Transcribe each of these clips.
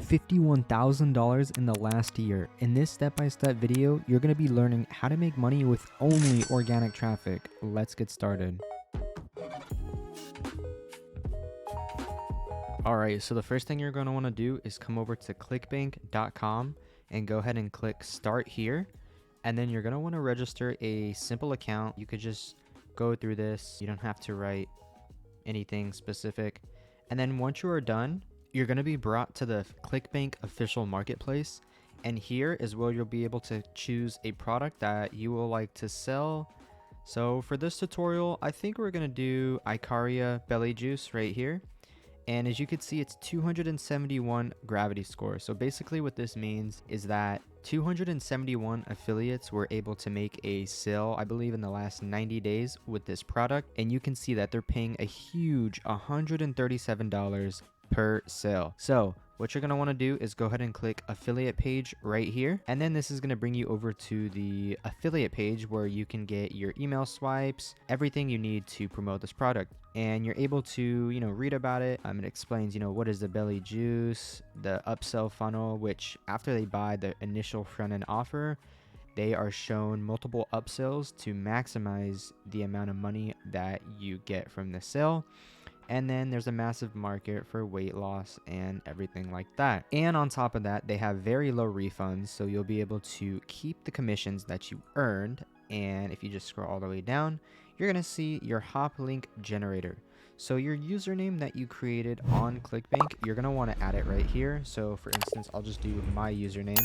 $51,000 in the last year. In this step-by-step video, you're going to be learning how to make money with only organic traffic. Let's get started. Alright, so the first thing you're going to want to do is come over to clickbank.com and go ahead and click start here. And then you're going to want to register a simple account. You could just go through this. You don't have to write anything specific. And then once you are done, you're going to be brought to the ClickBank official marketplace. And here is where you'll be able to choose a product that you will like to sell. So for this tutorial, I think we're going to do Icaria Belly Juice right here. And as you can see, it's 271 gravity score. So basically what this means is that 271 affiliates were able to make a sale, I believe in the last 90 days with this product. And you can see that they're paying a huge $137 per sale. So what you're going to want to do is go ahead and click affiliate page right here. And then this is going to bring you over to the affiliate page where you can get your email swipes, everything you need to promote this product. And you're able to, read about it. It explains, what is the belly juice, the upsell funnel, which after they buy the initial front end offer, they are shown multiple upsells to maximize the amount of money that you get from the sale. And then there's a massive market for weight loss and everything like that. And on top of that, they have very low refunds. So you'll be able to keep the commissions that you earned. And if you just scroll all the way down, you're going to see your hop link generator. So your username that you created on ClickBank, you're going to want to add it right here. So for instance, I'll just do my username.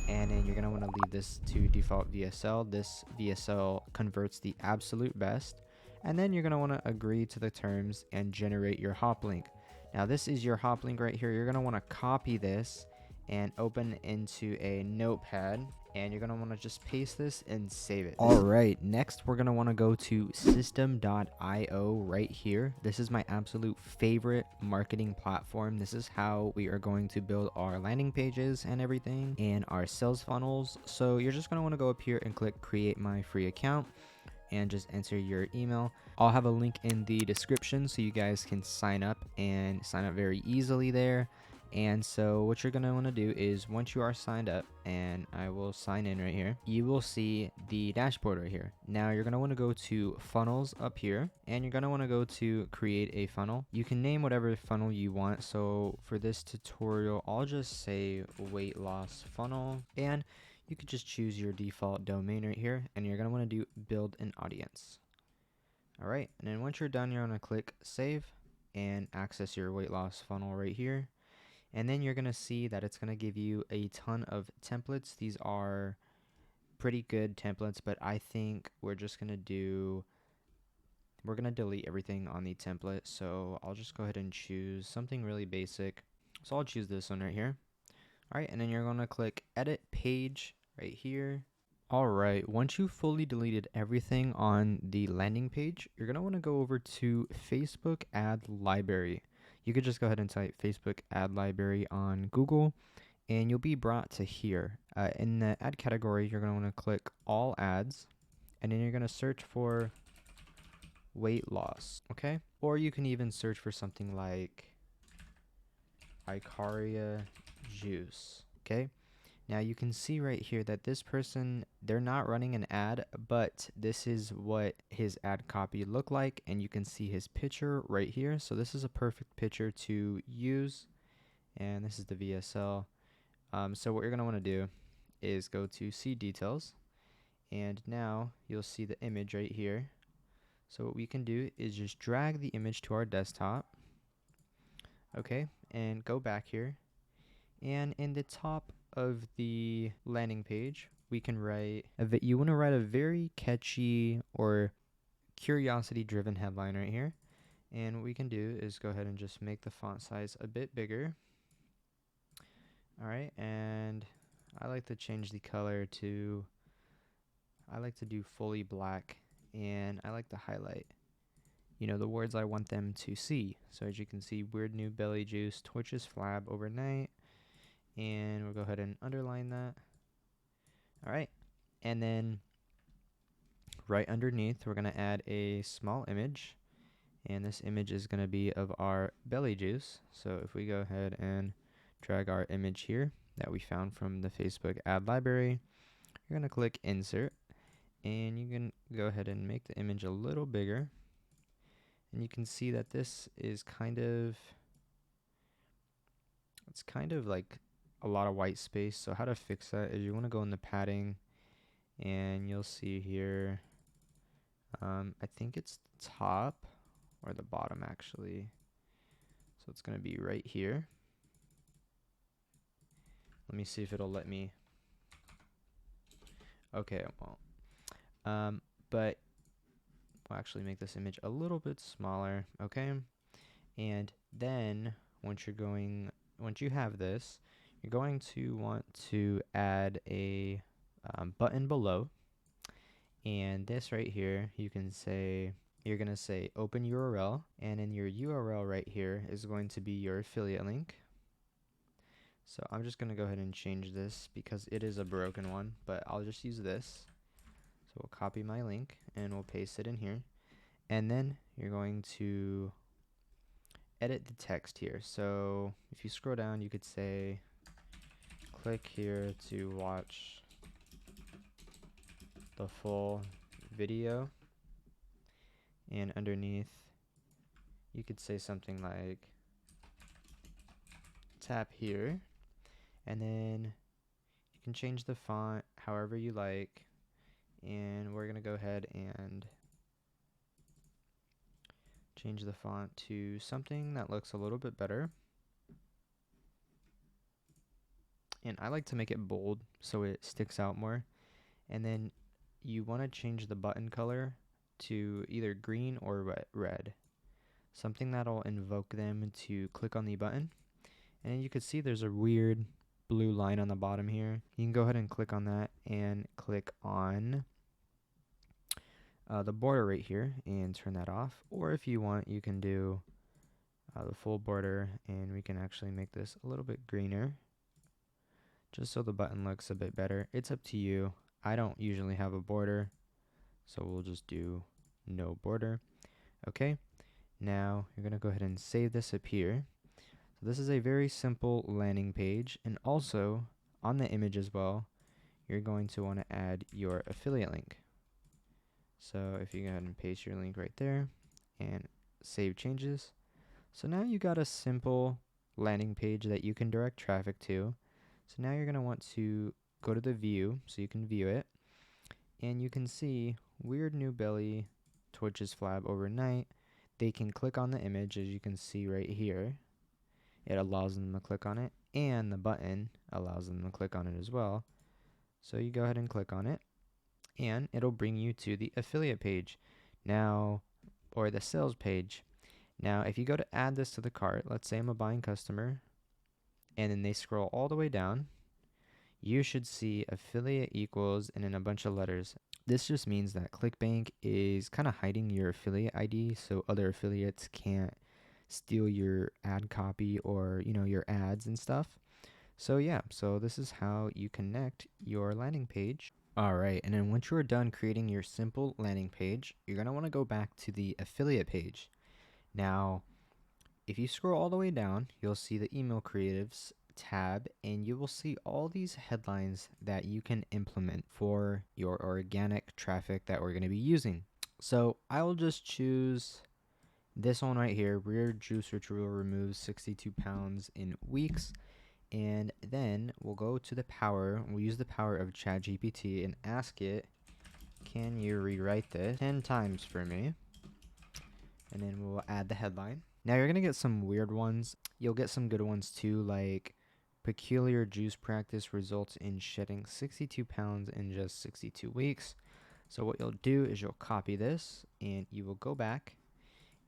And then you're going to want to leave this to default VSL. This VSL converts the absolute best. And then you're going to want to agree to the terms and generate your hop link. Now this is your hop link right here. You're going to want to copy this and open into a notepad. And you're going to want to just paste this and save it. All right, next we're going to want to go to system.io right here. This is my absolute favorite marketing platform. This is how we are going to build our landing pages and everything and our sales funnels. So you're just going to want to go up here and click create my free account and just enter your email. I'll have a link in the description so you guys can sign up and sign up very easily there. And so what you're going to want to do is once you are signed up, and I will sign in right here, you will see the dashboard right here. Now you're going to want to go to funnels up here, and you're going to want to go to create a funnel. You can name whatever funnel you want. So for this tutorial, I'll just say weight loss funnel, and you could just choose your default domain right here, and you're going to want to do build an audience. All right, and then once you're done, you're going to click save and access your weight loss funnel right here. And then you're going to see that it's going to give you a ton of templates. These are pretty good templates, but I think we're just going to delete everything on the template. So I'll just go ahead and choose something really basic. So I'll choose this one right here. All right, and then you're going to click edit page right here. All right, once you've fully deleted everything on the landing page, you're going to want to go over to Facebook ad library. You could just go ahead and type Facebook ad library on Google, and you'll be brought to here. In the ad category, you're going to want to click all ads, and then you're going to search for weight loss, okay? Or you can even search for something like Icaria juice, okay? Now you can see right here that this person, they're not running an ad, but this is what his ad copy looked like, and you can see his picture right here. So this is a perfect picture to use, and this is the VSL. So what you're going to want to do is go to see details, and now you'll see the image right here. So what we can do is just drag the image to our desktop, okay, and go back here, and in the top of the landing page, we can write you want to write a very catchy or curiosity driven headline right here. And what we can do is go ahead and just make the font size a bit bigger. All right, and I like to change the color to, I like to do fully black, and I like to highlight the words I want them to see. So as you can see, weird new belly juice twitches flab overnight. And we'll go ahead and underline that. All right. And then right underneath, we're going to add a small image. And this image is going to be of our belly juice. So if we go ahead and drag our image here that we found from the Facebook ad library. You're going to click insert, and you can go ahead and make the image a little bigger. And you can see that this is it's kind of like a lot of white space. So how to fix that is you want to go in the padding, and you'll see here, I think it's the top or the bottom actually. So it's going to be right here. Let me see if it'll let me. Okay, it won't. But we'll actually make this image a little bit smaller, okay? And then once you have this, you're going to want to add a button below. And this right here, you're going to say open URL, and in your URL right here is going to be your affiliate link. So I'm just going to go ahead and change this because it is a broken one, but I'll just use this. So we'll copy my link and we'll paste it in here. And then you're going to edit the text here. So if you scroll down, you could say, click here to watch the full video. And underneath, you could say something like, tap here. And then you can change the font however you like. And we're going to go ahead and change the font to something that looks a little bit better. And I like to make it bold so it sticks out more. And then you want to change the button color to either green or red. Something that'll invoke them to click on the button. And you can see there's a weird blue line on the bottom here. You can go ahead and click on that and click on the border right here and turn that off. Or if you want, you can do the full border, and we can actually make this a little bit greener just so the button looks a bit better. It's up to you. I don't usually have a border, so we'll just do no border. Okay, now you're going to go ahead and save this up here. So this is a very simple landing page, and also on the image as well, you're going to want to add your affiliate link. So if you go ahead and paste your link right there and save changes. So now you got a simple landing page that you can direct traffic to. So now you're going to want to go to the view so you can view it. And you can see weird new belly twitches flab overnight. They can click on the image, as you can see right here. It allows them to click on it, and the button allows them to click on it as well. So you go ahead and click on it, and it'll bring you to the affiliate page now, or the sales page. Now, if you go to add this to the cart, let's say I'm a buying customer, and then they scroll all the way down, you should see affiliate equals and then a bunch of letters. This just means that ClickBank is kind of hiding your affiliate ID so other affiliates can't steal your ad copy or, your ads and stuff. So yeah, so this is how you connect your landing page. Alright, and then once you're done creating your simple landing page, you're going to want to go back to the affiliate page. Now, if you scroll all the way down, you'll see the email creatives tab, and you will see all these headlines that you can implement for your organic traffic that we're going to be using. So I will just choose this one right here. Rear juice retrieval removes 62 pounds in weeks. And then we'll go to the power. We'll use the power of ChatGPT and ask it, can you rewrite this 10 times for me? And then we'll add the headline. Now you're going to get some weird ones. You'll get some good ones too, like peculiar juice practice results in shedding 62 pounds in just 62 weeks. So what you'll do is you'll copy this and you will go back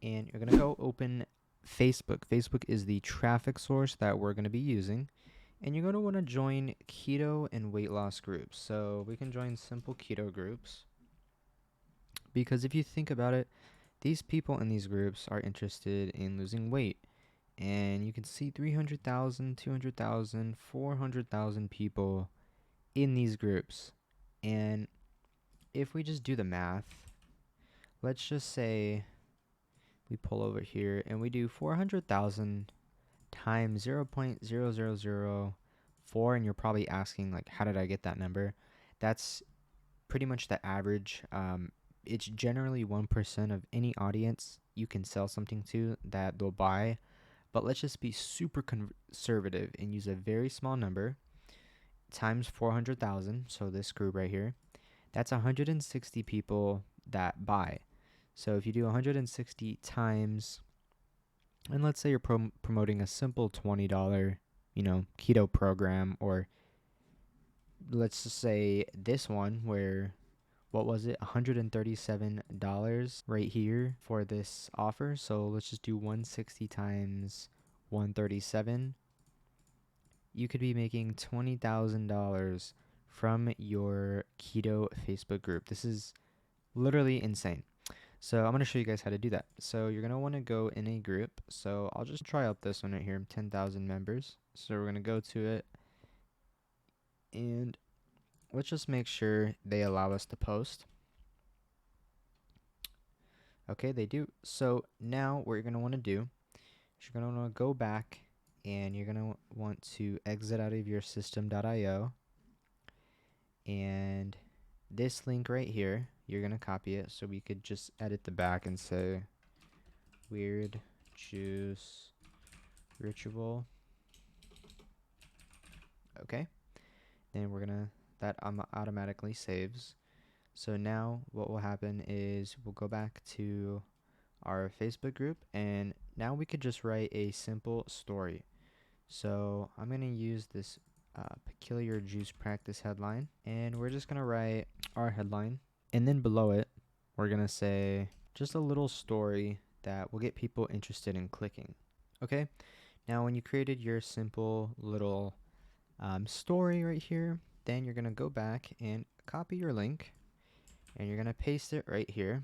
and you're going to go open Facebook. Facebook is the traffic source that we're going to be using. And you're going to want to join keto and weight loss groups. So we can join simple keto groups. Because if you think about it, these people in these groups are interested in losing weight. And you can see 300,000, 200,000, 400,000 people in these groups. And if we just do the math, let's just say we pull over here and we do 400,000 times 0.0004, and you're probably asking like, how did I get that number? That's pretty much the average. It's generally 1% of any audience you can sell something to that they'll buy. But let's just be super conservative and use a very small number times 400,000. So this group right here, that's 160 people that buy. So if you do 160 times, and let's say you're promoting a simple $20, keto program, or let's just say this one where, what was it, $137 right here for this offer. So let's just do 160 times 137. You could be making $20,000 from your keto Facebook group. This is literally insane. So I'm going to show you guys how to do that. So you're going to want to go in a group. So I'll just try out this one right here, 10,000 members. So we're going to go to it, and let's just make sure they allow us to post. Okay, they do. So now what you're going to want to do is you're going to want to go back, and you're going to want to exit out of your system.io. And this link right here, you're going to copy it. So we could just edit the back and say Weird Juice Ritual. Okay. Then we're going to, that automatically saves. So now what will happen is we'll go back to our Facebook group, and now we could just write a simple story. So I'm going to use this Peculiar Juice Practice headline, and we're just going to write our headline, and then below it we're going to say just a little story that will get people interested in clicking. Okay, now when you created your simple little story right here, then you're going to go back and copy your link, and you're going to paste it right here.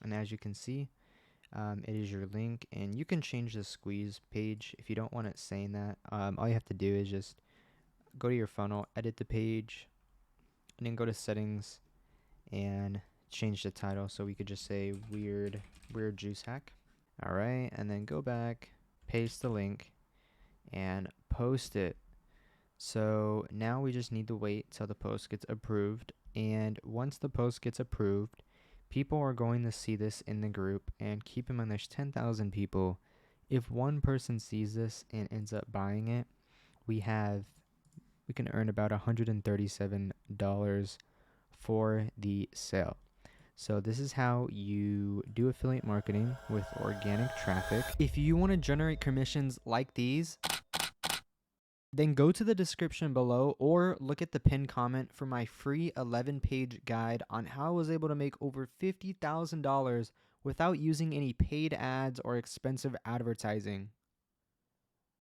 And as you can see, it is your link, and you can change the squeeze page if you don't want it saying that. All you have to do is just go to your funnel, edit the page, and then go to settings and change the title. So we could just say weird juice hack. All right, and then go back, paste the link, and post it. So now we just need to wait till the post gets approved, and once the post gets approved, people are going to see this in the group. And keep in mind, there's 10,000 people. If one person sees this and ends up buying it, we can earn about $137 for the sale. So this is how you do affiliate marketing with organic traffic. If you want to generate commissions like these, then go to the description below or look at the pinned comment for my free 11-page guide on how I was able to make over $50,000 without using any paid ads or expensive advertising.